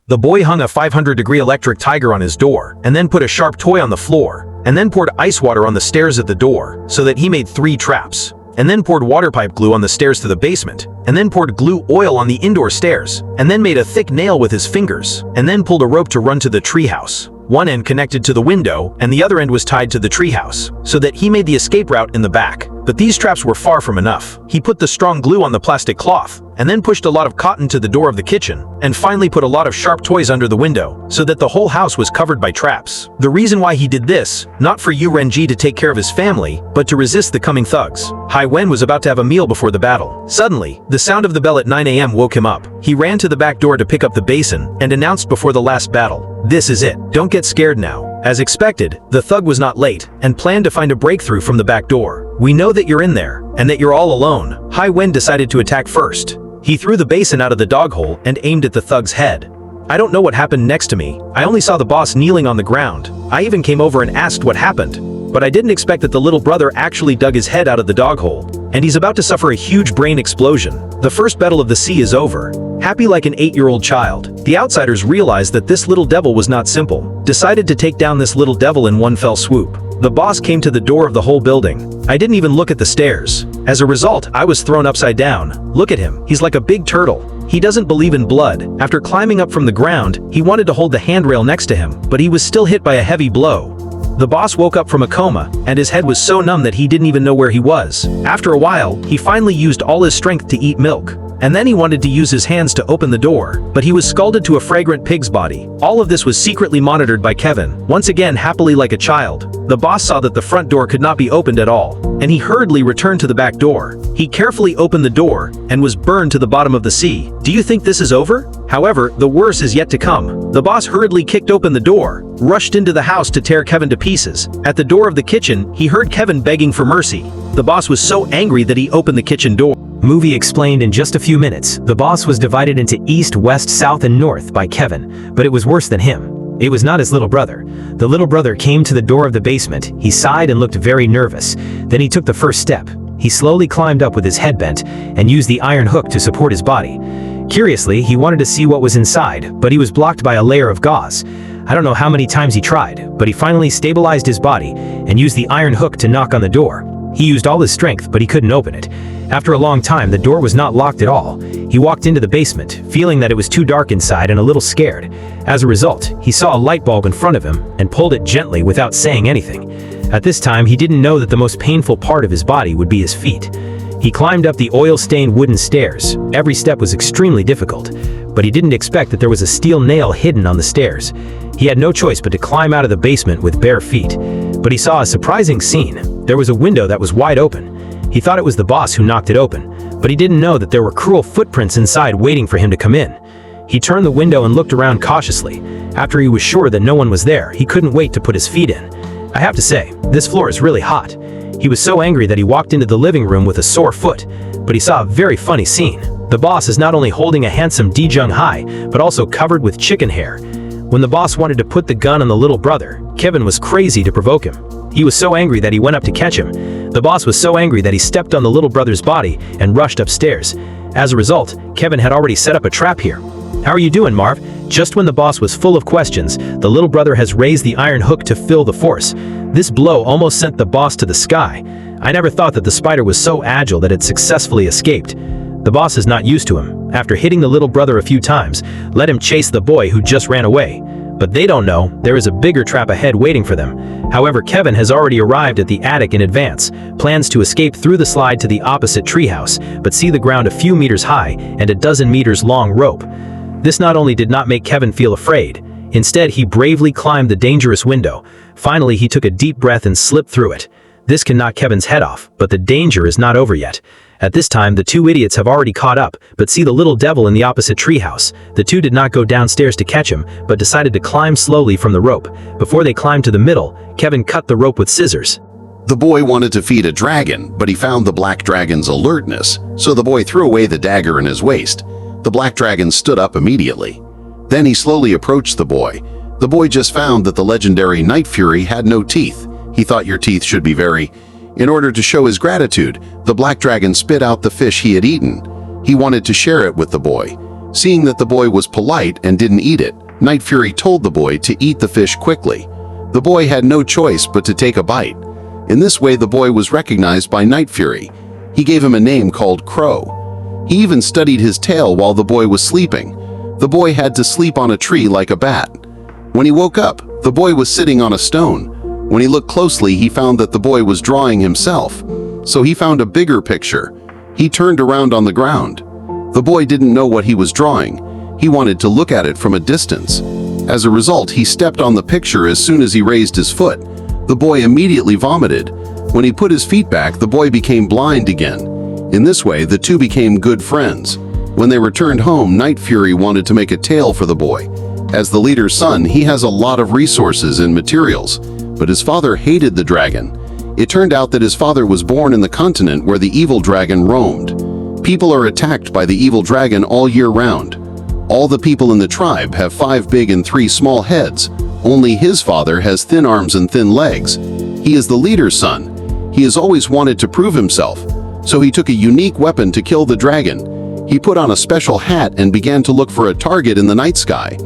The boy hung a 500-degree electric tiger on his door, and then put a sharp toy on the floor, and then poured ice water on the stairs at the door, so that he made 3 traps, and then poured water pipe glue on the stairs to the basement, and then poured glue oil on the indoor stairs, and then made a thick nail with his fingers, and then pulled a rope to run to the treehouse. One end connected to the window, and the other end was tied to the treehouse, so that he made the escape route in the back. But these traps were far from enough. He put the strong glue on the plastic cloth, and then pushed a lot of cotton to the door of the kitchen, and finally put a lot of sharp toys under the window, so that the whole house was covered by traps. The reason why he did this, not for Yu Renji to take care of his family, but to resist the coming thugs. Hai Wen was about to have a meal before the battle. Suddenly, the sound of the bell at 9 a.m. woke him up. He ran to the back door to pick up the basin, and announced before the last battle, "This is it. Don't get scared now." As expected, the thug was not late, and planned to find a breakthrough from the back door. "We know that you're in there, and that you're all alone." Hai Wen decided to attack first. He threw the basin out of the dog hole and aimed at the thug's head. "I don't know what happened next to me. I only saw the boss kneeling on the ground. I even came over and asked what happened. But I didn't expect that the little brother actually dug his head out of the dog hole, and he's about to suffer a huge brain explosion. The first battle of the sea is over." Happy like an 8-year-old child, the outsiders realized that this little devil was not simple, decided to take down this little devil in one fell swoop. The boss came to the door of the whole building. "I didn't even look at the stairs. As a result, I was thrown upside down. Look at him, he's like a big turtle. He doesn't believe in blood." After climbing up from the ground, he wanted to hold the handrail next to him, but he was still hit by a heavy blow. The boss woke up from a coma, and his head was so numb that he didn't even know where he was. After a while, he finally used all his strength to eat milk. And then he wanted to use his hands to open the door, but he was scalded to a fragrant pig's body. All of this was secretly monitored by Kevin, once again happily like a child. The boss saw that the front door could not be opened at all, and he hurriedly returned to the back door. He carefully opened the door, and was burned to the bottom of the sea. Do you think this is over? However, the worst is yet to come. The boss hurriedly kicked open the door, rushed into the house to tear Kevin to pieces. At the door of the kitchen, he heard Kevin begging for mercy. The boss was so angry that he opened the kitchen door. Movie explained in just a few minutes. The boss was divided into east, west, south, and north by Kevin, but it was worse than him. It was not his little brother. The little brother came to the door of the basement. He sighed and looked very nervous. Then he took the first step. He slowly climbed up with his head bent and used the iron hook to support his body. Curiously, he wanted to see what was inside, but he was blocked by a layer of gauze. I don't know how many times he tried, but he finally stabilized his body and used the iron hook to knock on the door. He used all his strength, but he couldn't open it. After a long time, the door was not locked at all. He walked into the basement, feeling that it was too dark inside and a little scared. As a result, he saw a light bulb in front of him and pulled it gently without saying anything. At this time, he didn't know that the most painful part of his body would be his feet. He climbed up the oil-stained wooden stairs. Every step was extremely difficult, but he didn't expect that there was a steel nail hidden on the stairs. He had no choice but to climb out of the basement with bare feet. But he saw a surprising scene. There was a window that was wide open. He thought it was the boss who knocked it open, but he didn't know that there were cruel footprints inside waiting for him to come in. He turned the window and looked around cautiously. After he was sure that no one was there, he couldn't wait to put his feet in. I have to say, this floor is really hot. He was so angry that he walked into the living room with a sore foot, but he saw a very funny scene. The boss is not only holding a handsome Dijung Hai, but also covered with chicken hair. When the boss wanted to put the gun on the little brother, Kevin was crazy to provoke him. He was so angry that he went up to catch him. The boss was so angry that he stepped on the little brother's body and rushed upstairs. As a result, Kevin had already set up a trap here. "How are you doing, Marv?" Just when the boss was full of questions, the little brother has raised the iron hook to fill the force. This blow almost sent the boss to the sky. I never thought that the spider was so agile that it successfully escaped. The boss is not used to him. After hitting the little brother a few times, let him chase the boy who just ran away. But they don't know there is a bigger trap ahead waiting for them. However, Kevin has already arrived at the attic in advance, plans to escape through the slide to the opposite treehouse, but see the ground a few meters high and a dozen meters long rope. This not only did not make Kevin feel afraid, instead he bravely climbed the dangerous window. Finally, he took a deep breath and slipped through it. This can knock Kevin's head off, but the danger is not over yet. At this time, the two idiots have already caught up, but see the little devil in the opposite treehouse. The two did not go downstairs to catch him, but decided to climb slowly from the rope. Before they climbed to the middle, Kevin cut the rope with scissors. The boy wanted to feed a dragon, but he found the black dragon's alertness, so the boy threw away the dagger in his waist. The black dragon stood up immediately. Then he slowly approached the boy. The boy just found that the legendary Night Fury had no teeth. He thought your teeth should be very... In order to show his gratitude, the black dragon spit out the fish he had eaten. He wanted to share it with the boy, Seeing that the boy was polite and didn't eat it, Night Fury told the boy to eat the fish quickly. The boy had no choice but to take a bite. In this way, the boy was recognized by Night Fury. He gave him a name called Crow. He even studied his tail while the boy was sleeping. The boy had to sleep on a tree like a bat. When he woke up, the boy was sitting on a stone. When he looked closely, he found that the boy was drawing himself. So he found a bigger picture. He turned around on the ground. The boy didn't know what he was drawing. He wanted to look at it from a distance. As a result, he stepped on the picture as soon as he raised his foot. The boy immediately vomited. When he put his feet back, the boy became blind again. In this way, the two became good friends. When they returned home, Night Fury wanted to make a tail for the boy. As the leader's son, he has a lot of resources and materials, but his father hated the dragon. It turned out that his father was born in the continent where the evil dragon roamed. People are attacked by the evil dragon all year round. All the people in the tribe have 5 big and 3 small heads. Only his father has thin arms and thin legs. He is the leader's son. He has always wanted to prove himself, so he took a unique weapon to kill the dragon. He put on a special hat and began to look for a target in the night sky.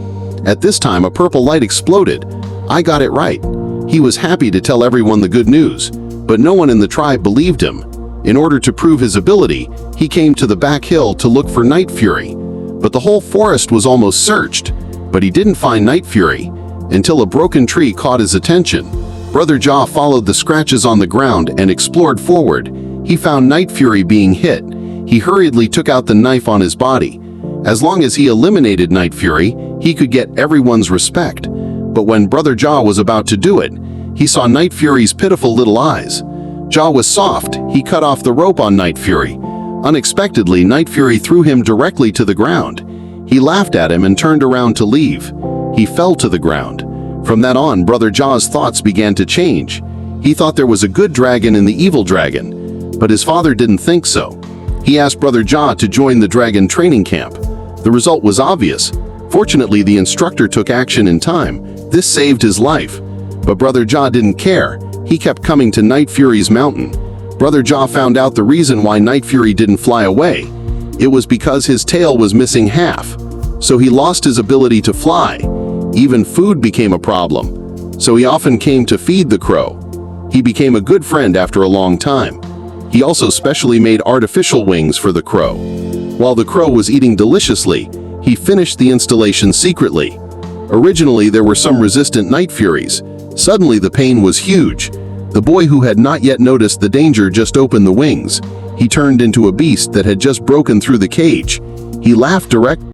At this time, a purple light exploded. I got it right. He was happy to tell everyone the good news, but no one in the tribe believed him. In order to prove his ability, he came to the back hill to look for Night Fury. But the whole forest was almost searched, but he didn't find Night Fury until a broken tree caught his attention. Brother Jaw followed the scratches on the ground and explored forward. He found Night Fury being hit. He hurriedly took out the knife on his body. As long as he eliminated Night Fury, he could get everyone's respect. But when Brother Jaw was about to do it, he saw Night Fury's pitiful little eyes. Jaw was soft. He cut off the rope on Night Fury. Unexpectedly, Night Fury threw him directly to the ground. He laughed at him and turned around to leave. He fell to the ground. From that on, Brother Jaw's thoughts began to change. He thought there was a good dragon and the evil dragon, but his father didn't think so. He asked Brother Jaw to join the dragon training camp. The result was obvious. Fortunately, the instructor took action in time. This saved his life. But Brother Jaw didn't care. He kept coming to Night Fury's mountain. Brother Jaw found out the reason why Night Fury didn't fly away. It was because his tail was missing half. So he lost his ability to fly. Even food became a problem. So he often came to feed the crow. He became a good friend after a long time. He also specially made artificial wings for the crow. While the crow was eating deliciously, he finished the installation secretly. Originally, there were some resistant Night Furies. Suddenly, the pain was huge. The boy who had not yet noticed the danger just opened the wings. He turned into a beast that had just broken through the cage. He laughed directly